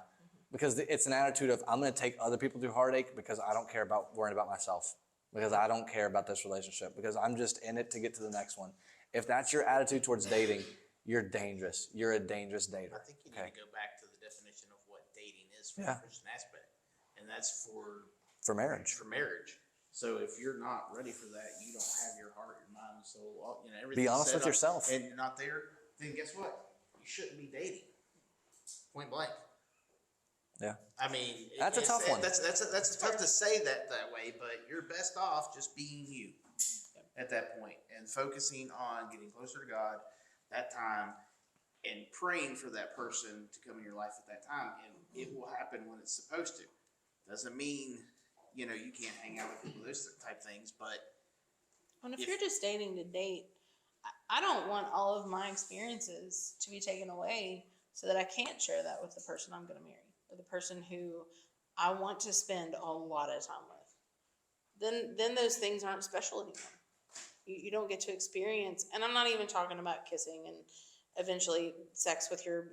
Because it's an attitude of, I'm going to take other people through heartache because I don't care about worrying about myself. Because I don't care about this relationship. Because I'm just in it to get to the next one. If that's your attitude towards dating, you're dangerous. You're a dangerous dater. I think you need to go back to the definition of what dating is from Yeah. a Christian aspect. And that's For marriage. for marriage. So if you're not ready for that, you don't have your heart, your mind, and soul, everything Be honest set with up, yourself. and you're not there, then guess what? You shouldn't be dating. Point blank. Yeah. I mean, That's a tough one. That's tough to say that way, but you're best off just being you at that point and focusing on getting closer to God that time and praying for that person to come in your life at that time, and it will happen when it's supposed to. Doesn't mean you can't hang out with people, those type things, but And if you're just dating to date, I don't want all of my experiences to be taken away so that I can't share that with the person I'm going to marry or the person who I want to spend a lot of time with. Then those things aren't special anymore. You don't get to experience, and I'm not even talking about kissing and eventually sex with your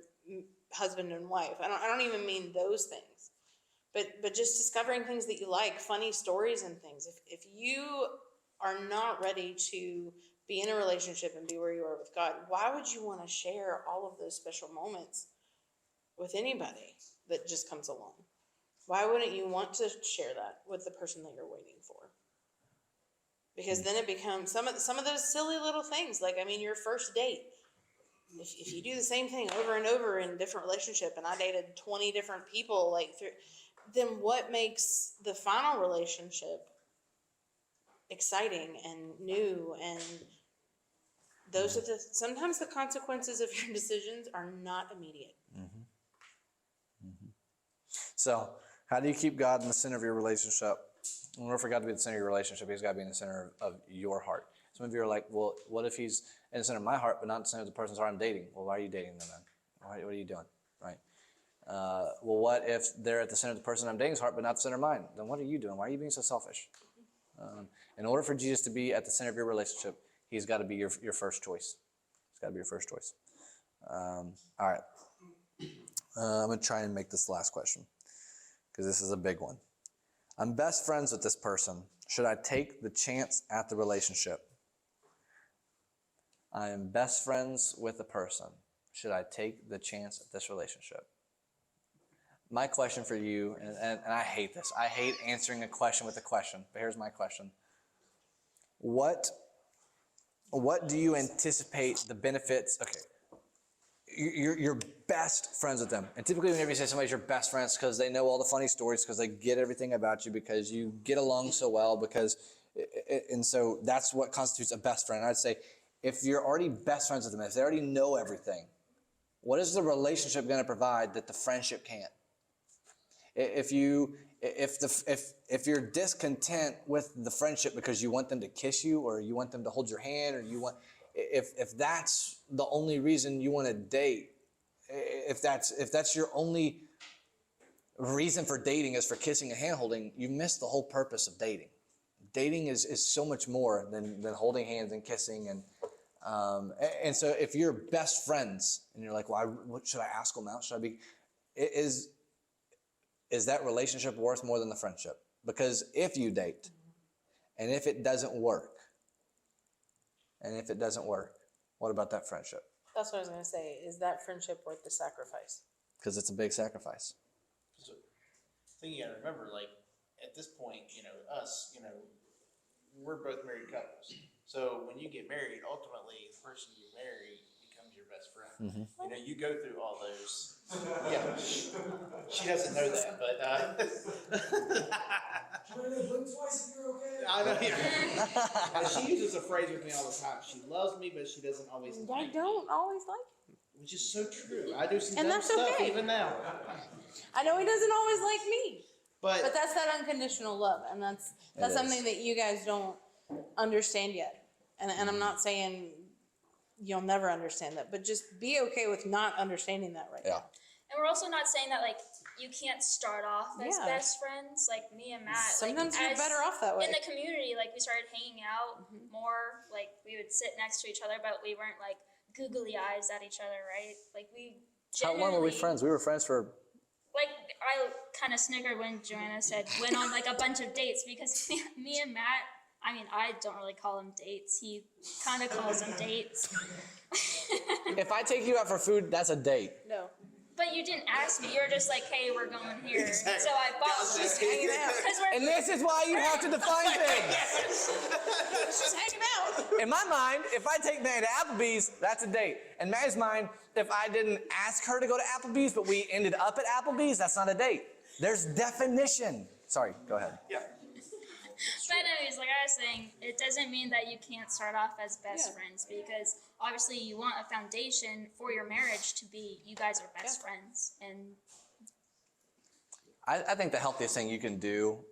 husband and wife. I don't even mean those things. But just discovering things that you like, funny stories and things. If you are not ready to be in a relationship and be where you are with God, why would you want to share all of those special moments with anybody that just comes along? Why wouldn't you want to share that with the person that you're waiting for? Because then it becomes some of those silly little things. Like, your first date. If you do the same thing over and over in a different relationship, and I dated 20 different people, then what makes the final relationship exciting and new? And those are sometimes the consequences of your decisions are not immediate. So, how do you keep God in the center of your relationship? In order for God to be the center of your relationship, He's got to be in the center of your heart. Some of you are like, well, what if He's in the center of my heart, but not in the center of the person's heart I'm dating? Well, why are you dating them then? What are you doing? Right? Well, what if they're at the center of the person I'm dating's heart, but not the center of mine? Then what are you doing? Why are you being so selfish? In order for Jesus to be at the center of your relationship, He's got to be your first choice. He's got to be your first choice. All right. I'm going to try and make this the last question because this is a big one. I'm best friends with this person. Should I take the chance at the relationship? I am best friends with a person. Should I take the chance at this relationship? My question for you, and I hate this. I hate answering a question with a question, but here's my question. What do you anticipate the benefits? Okay, you're best friends with them. And typically whenever you say somebody's your best friends, because they know all the funny stories, because they get everything about you, because you get along so well, and so that's what constitutes a best friend. And I'd say if you're already best friends with them, if they already know everything, What is the relationship going to provide that the friendship can't? If you're discontent with the friendship because you want them to kiss you or you want them to hold your hand or if that's the only reason you want to date, if that's your only reason for dating is for kissing and hand holding, you miss the whole purpose of dating. Dating is so much more than holding hands and kissing and so if you're best friends and you're like, well, what should I ask them out? Should I be? Is that relationship worth more than the friendship? Because if you date, and if it doesn't work, what about that friendship? That's what I was gonna say. Is that friendship worth the sacrifice? Because it's a big sacrifice. So, thing you gotta remember, like, at this point, us, we're both married couples. So when you get married, ultimately, the person you marry becomes your best friend. Mm-hmm. You go through all those. Yeah, she doesn't know that, but Blink twice if you're okay. I know. Yeah. She uses a phrase with me all the time. She loves me, but she doesn't always I like me. don't always like him. Which is so true. I do some And dumb that's stuff okay. even now. I know he doesn't always like me, But but that's that unconditional love, and that's It something is. that you guys don't understand yet. And I'm not saying you'll never understand that, but just be okay with not understanding that right now. And we're also not saying that, like, you can't start off as Yeah. best friends. Like, me and Matt, Sometimes like, you're as- better off that way. in the community, like, we started hanging out more. Like, we would sit next to each other, but we weren't, like, googly eyes at each other, right? Like, we How long were we genuinely- friends? We were friends for. Like, I kind of sniggered when Joanna said went on, like, a bunch of dates because me and Matt, I mean, I don't really call them dates. He kind of calls them dates. If I take you out for food, that's a date. No. But you didn't ask me. You were just like, hey, we're going here. Exactly. So I followed. Just hanging out. Because we're And this is why you have to define things. Let's just hang out. In my mind, if I take Matt to Applebee's, that's a date. In Matt's mind, if I didn't ask her to go to Applebee's, but we ended up at Applebee's, that's not a date. There's definition. Sorry, go ahead. yeah. But anyways, like I was saying, it doesn't mean that you can't start off as best friends because obviously you want a foundation for your marriage to be you guys are best friends. And I think the healthiest thing you can do,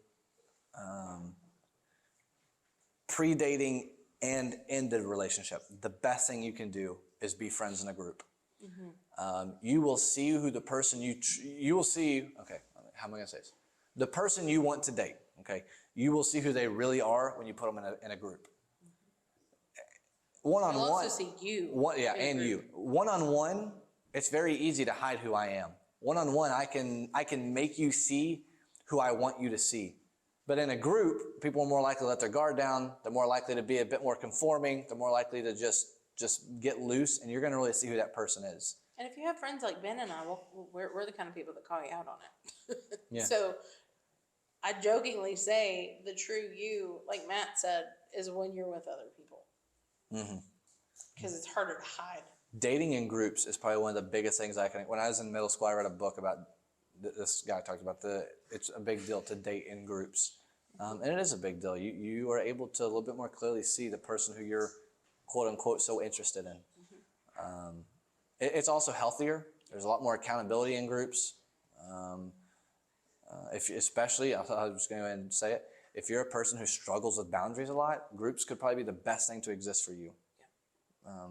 pre-dating and in the relationship, the best thing you can do is be friends in a group. You will see who the person you will see. Okay, how am I going to say this? The person you want to date. Okay, you will see who they really are when you put them in a group. One-on-one. You'll also see you. And you. One-on-one, it's very easy to hide who I am. One-on-one, I can make you see who I want you to see. But in a group, people are more likely to let their guard down. They're more likely to be a bit more conforming. They're more likely to just get loose, and you're going to really see who that person is. And if you have friends like Ben and I, we're the kind of people that call you out on it. Yeah. So I jokingly say the true you, like Matt said, is when you're with other people. Because it's harder to hide. Dating in groups is probably one of the biggest things when I was in middle school, I read a book about this guy talked about it's a big deal to date in groups. And it is a big deal. You are able to a little bit more clearly see the person who you're quote unquote so interested in. It's also healthier. There's a lot more accountability in groups. Especially, I was just going to go ahead and say it, if you're a person who struggles with boundaries a lot, groups could probably be the best thing to exist for you.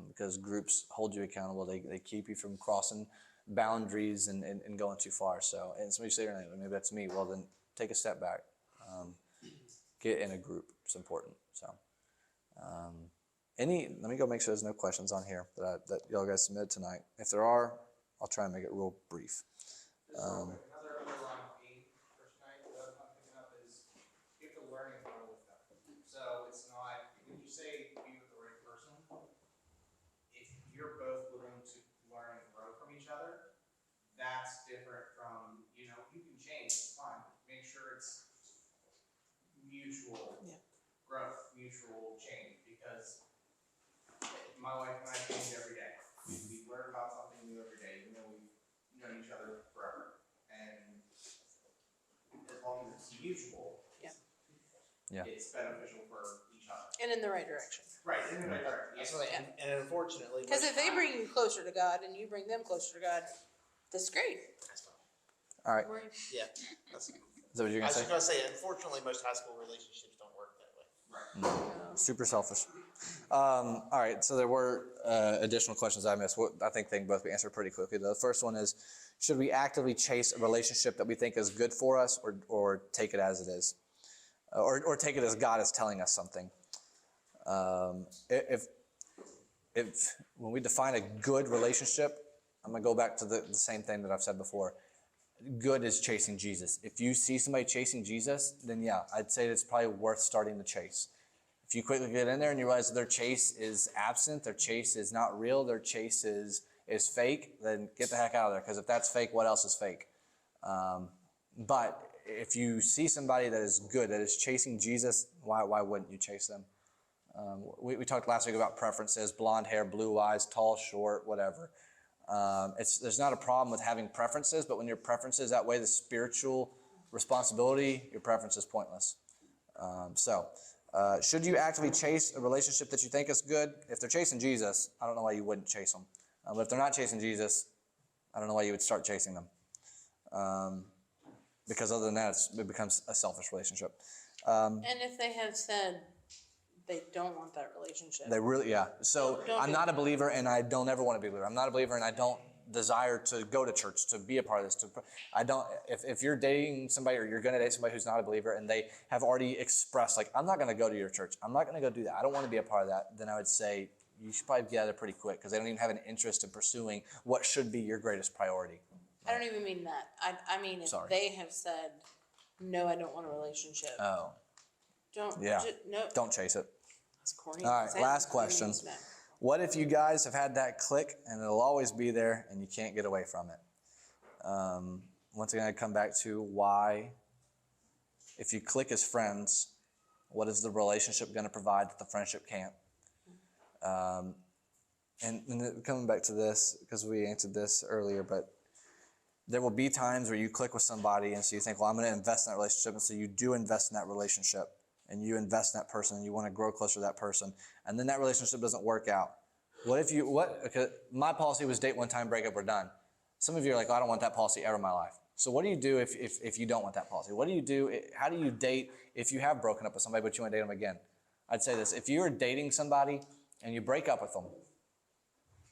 Because groups hold you accountable. They keep you from crossing boundaries and going too far. So, and somebody say, maybe that's me. Well, then take a step back. Get in a group. It's important. So, let me go make sure there's no questions on here that y'all guys submitted tonight. If there are, I'll try and make it real brief. Another underlying theme for tonight that I'm picking up is you have to learn and grow with them. So it's not, when you say be with the right person, if you're both willing to learn and grow from each other, that's different from, you can change, it's fine. Make sure it's mutual growth, mutual change, because my wife and I change every day. We learn about something new every day, even though we've known each other forever. And as long as it's mutual, Yeah. it's beneficial for each other. And And in the right direction. Right. And unfortunately, Because most if they times- bring you closer to God and you bring them closer to God, that's great. That's fine. All right. Yeah. That's, Is that what you're I gonna was say? just gonna say, unfortunately, most high school relationships don't work that way. Super selfish. All right, so there were additional questions I missed. I think they can both be answered pretty quickly. The first one is, should we actively chase a relationship that we think is good for us, or take it as it is? Or take it as God is telling us something? If when we define a good relationship, I'm going to go back to the same thing that I've said before. Good is chasing Jesus. If you see somebody chasing Jesus, then yeah, I'd say it's probably worth starting the chase. If you quickly get in there and you realize that their chase is absent, their chase is not real, their chase is fake, then get the heck out of there. Because if that's fake, what else is fake? But if you see somebody that is good, that is chasing Jesus, why wouldn't you chase them? We talked last week about preferences: blonde hair, blue eyes, tall, short, whatever. There's not a problem with having preferences, but when your preferences outweigh the spiritual responsibility, your preference is pointless. Should you actively chase a relationship that you think is good? If they're chasing Jesus, I don't know why you wouldn't chase them. But if they're not chasing Jesus, I don't know why you would start chasing them. Because other than that, it becomes a selfish relationship. And if they have said they don't want that relationship. They really, yeah. So Don't I'm do not a believer, and I don't ever want to be a believer. I'm not a believer, and I don't desire to go to church, to be a part of this. I don't. If you're dating somebody, or you're going to date somebody who's not a believer, and they have already expressed, like, I'm not going to go to your church, I'm not going to go do that, I don't want to be a part of that, then I would say you should probably get out of there pretty quick, because they don't even have an interest in pursuing what should be your greatest priority. I don't even mean that. I mean if Sorry. they have said, no, I don't want a relationship. Oh, Don't. yeah. No. Don't chase it. That's corny. All right, Say it. last question. No. What if you guys have had that click and it'll always be there and you can't get away from it? Once again, I come back to why, if you click as friends, what is the relationship going to provide that the friendship can't? And coming back to this, because we answered this earlier, but there will be times where you click with somebody and so you think, well, I'm going to invest in that relationship. And so you do invest in that relationship and you invest in that person and you want to grow closer to that person. And then that relationship doesn't work out. Okay, my policy was date one time, break up, we're done. Some of you are like, oh, I don't want that policy ever in my life. So what do you do if you don't want that policy? What do you do? How do you date if you have broken up with somebody but you want to date them again? I'd say this: if you're dating somebody and you break up with them,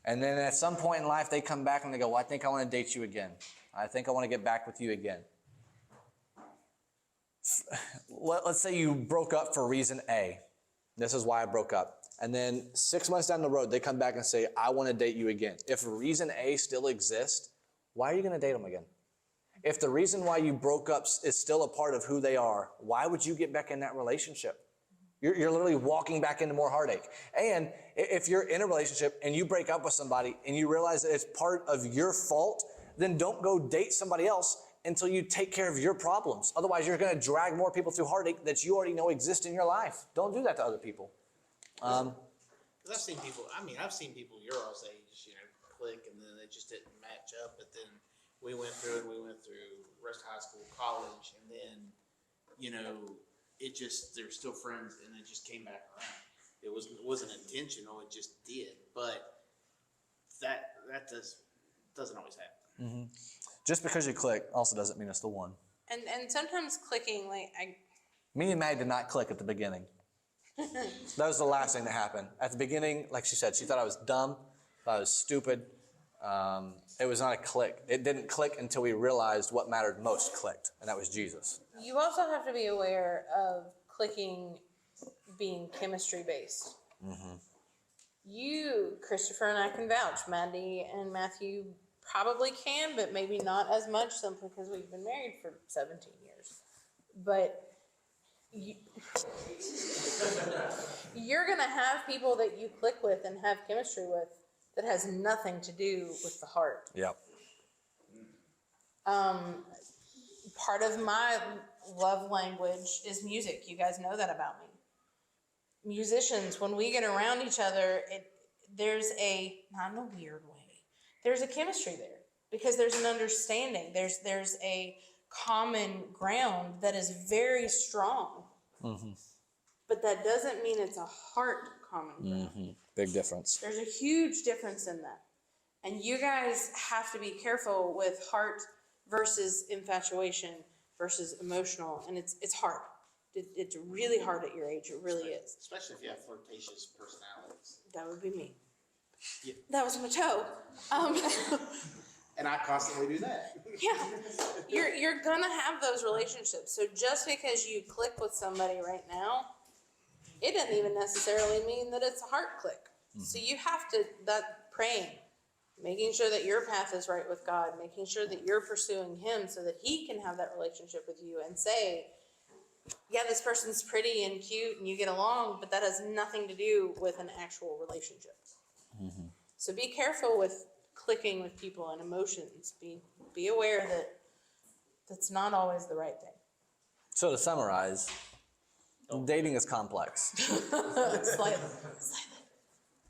and then at some point in life they come back and they go, well, I think I want to date you again. I think I want to get back with you again. Let's say you broke up for reason A. This is why I broke up. And then 6 months down the road, they come back and say, I want to date you again. If reason A still exists, why are you going to date them again? If the reason why you broke up is still a part of who they are, why would you get back in that relationship? You're literally walking back into more heartache. And if you're in a relationship and you break up with somebody and you realize that it's part of your fault, then don't go date somebody else until you take care of your problems. Otherwise, you're going to drag more people through heartache that you already know exist in your life. Don't do that to other people. Because I've seen people your all's age, click, and then it just didn't match up. But then we went through rest of high school, college, and then, it just, they're still friends, and it just came back around. It wasn't intentional, it just did. But that doesn't always happen. Mm-hmm. Just because you click also doesn't mean it's the one. And sometimes clicking, Me and Mag did not click at the beginning. That was the last thing that happened. At the beginning, like she said, she thought I was dumb, thought I was stupid. It was not a click. It didn't click until we realized what mattered most clicked, and that was Jesus. you also have to be aware of clicking being chemistry based. Mm-hmm. You, Christopher, and I can vouch. Maddie and Matthew probably can, but maybe not as much, simply because we've been married for 17 years. But you're going to have people that you click with and have chemistry with that has nothing to do with the heart. Yep. Part of my love language is music. You guys know that about me. Musicians, when we get around each other, there's not in a weird way, there's a chemistry there because there's an understanding. There's a common ground that is very strong. Mm-hmm. but that doesn't mean it's a heart common ground. Big difference. There's a huge difference in that. And you guys have to be careful with heart versus infatuation versus emotional. And it's hard. It's really hard at your age. It really is. Especially if you have flirtatious personalities. That would be me. Yeah. That was my toe. And I constantly do that. Yeah, you're gonna have those relationships. So just because you click with somebody right now, it doesn't even necessarily mean that it's a heart click. So you have to praying, making sure that your path is right with God, making sure that you're pursuing Him so that He can have that relationship with you and say, yeah, this person's pretty and cute and you get along, but that has nothing to do with an actual relationship. So be careful with clicking with people and emotions. Be aware that that's not always the right thing. So to summarize, dating is complex. Slightly.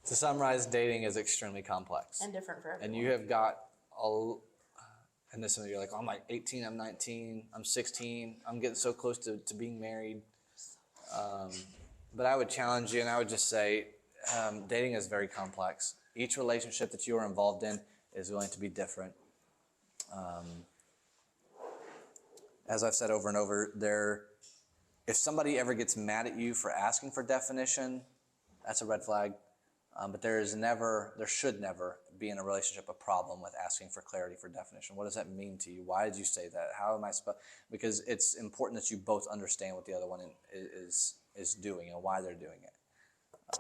To summarize, dating is extremely complex. And different for everyone. And you have got and this one you're like, oh, I'm like 18, I'm 19, I'm 16, I'm getting so close to being married. But I would challenge you and I would just say, dating is very complex. Each relationship that you are involved in is going to be different. As I've said over and over, if somebody ever gets mad at you for asking for definition, that's a red flag. But there should never be in a relationship a problem with asking for clarity for definition. What does that mean to you? Why did you say that? How am I supposed? Because it's important that you both understand what the other one is doing and why they're doing it.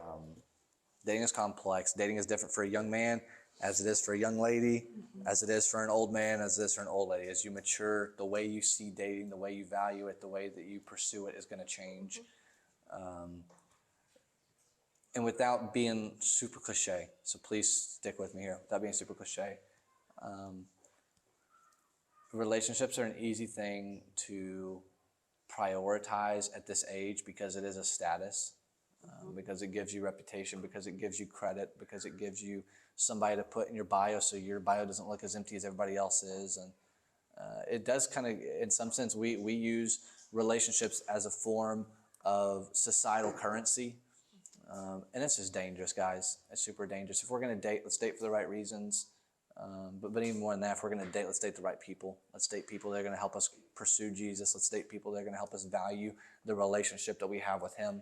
Dating is complex. Dating is different for a young man as it is for a young lady, as it is for an old man, as it is for an old lady. As you mature, the way you see dating, the way you value it, the way that you pursue it is going to change. And without being super cliche, so please stick with me here, without being super cliche, relationships are an easy thing to prioritize at this age because it is a status, because it gives you reputation, because it gives you credit, because it gives you somebody to put in your bio so your bio doesn't look as empty as everybody else's. And it does kind of, in some sense, we use relationships as a form of societal currency. And it's just dangerous, guys. It's super dangerous. If we're going to date, let's date for the right reasons. But even more than that, if we're going to date, let's date the right people. Let's date people that are going to help us pursue Jesus. Let's date people that are going to help us value the relationship that we have with Him.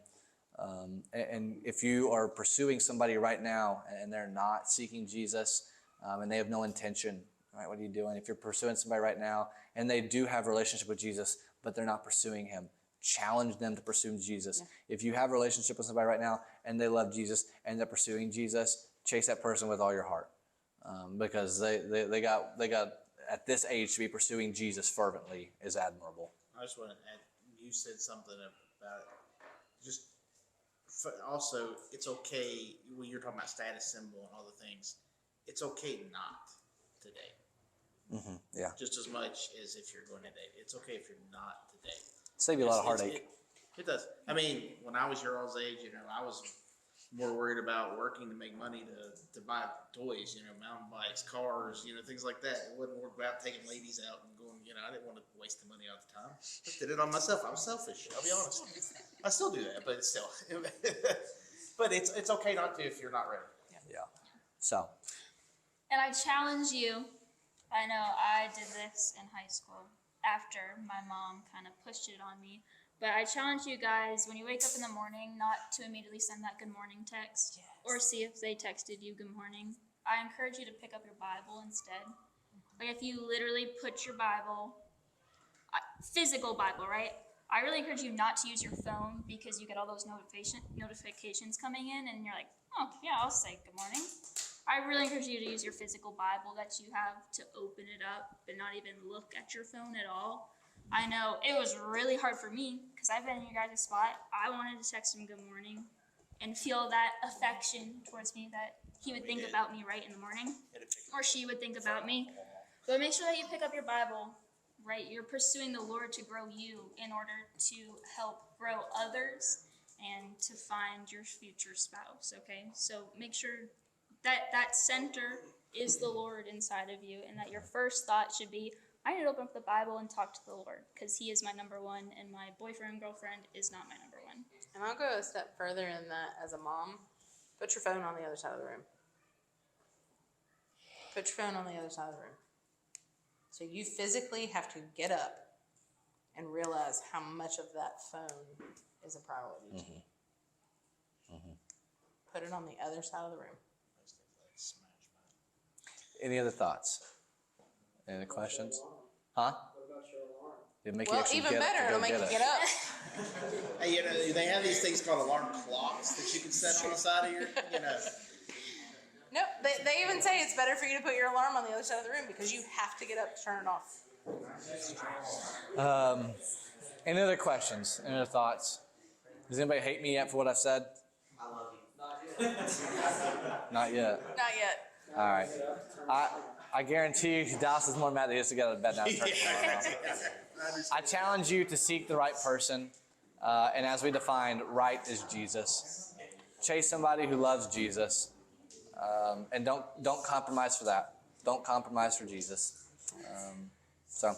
And if you are pursuing somebody right now and they're not seeking Jesus and they have no intention, right? What are you doing? If you're pursuing somebody right now and they do have a relationship with Jesus, but they're not pursuing Him, challenge them to pursue Jesus. Yeah. If you have a relationship with somebody right now and they love Jesus and they're pursuing Jesus, chase that person with all your heart, because they got at this age to be pursuing Jesus fervently is admirable. I just want to add, you said something about just also it's okay when you're talking about status symbol and all the things. It's okay not to date. Yeah. Just as much as if you're going to date. It's okay if you're not to date. Save you a lot of heartache. It does. I mean, when I was your all's age, I was more worried about working to make money to buy toys, mountain bikes, cars, things like that. It wasn't worried about taking ladies out and going, I didn't want to waste the money all the time. I did it on myself. I was selfish. I'll be honest. I still do that, but still. But it's okay not to if you're not ready. Yeah. So. And I challenge you. I know I did this in high school after my mom kind of pushed it on me. But I challenge you guys, when you wake up in the morning, not to immediately send that good morning text or see if they texted you good morning. I encourage you to pick up your Bible instead. Like if you literally put your Bible, physical Bible, right? I really encourage you not to use your phone because you get all those notifications coming in and you're like, oh yeah, I'll say good morning. I really encourage you to use your physical Bible that you have to open it up and not even look at your phone at all. I know it was really hard for me because I've been in your guys' spot. I wanted to text him good morning and feel that affection towards me that he would think about me right in the morning or she would think about me. But make sure that you pick up your Bible, right? You're pursuing the Lord to grow you in order to help grow others and to find your future spouse, okay? So make sure that center is the Lord inside of you and that your first thought should be, I need to open up the Bible and talk to the Lord because He is my number one and my boyfriend, girlfriend is not my number one. And I'll go a step further in that as a mom. Put your phone on the other side of the room. Put your phone on the other side of the room. So you physically have to get up and realize how much of that phone is a priority to you. Put it on the other side of the room. Any other thoughts? Any questions? Huh? What about your alarm? It'll make you Well, actually even get up to better, go it'll make get you it. get up. Hey, you know, they have these things called alarm clocks that you can set on the side of your, you know. Nope, they even say it's better for you to put your alarm on the other side of the room because you have to get up to turn it off. Any other questions? Any other thoughts? Does anybody hate me yet for what I've said? I love you. Not yet. Not yet. All right. I guarantee you, Dallas is more mad that he has to get out of bed now. and start tomorrow. I challenge you to seek the right person. And as we defined, right is Jesus. Chase somebody who loves Jesus. And don't compromise for that. Don't compromise for Jesus. So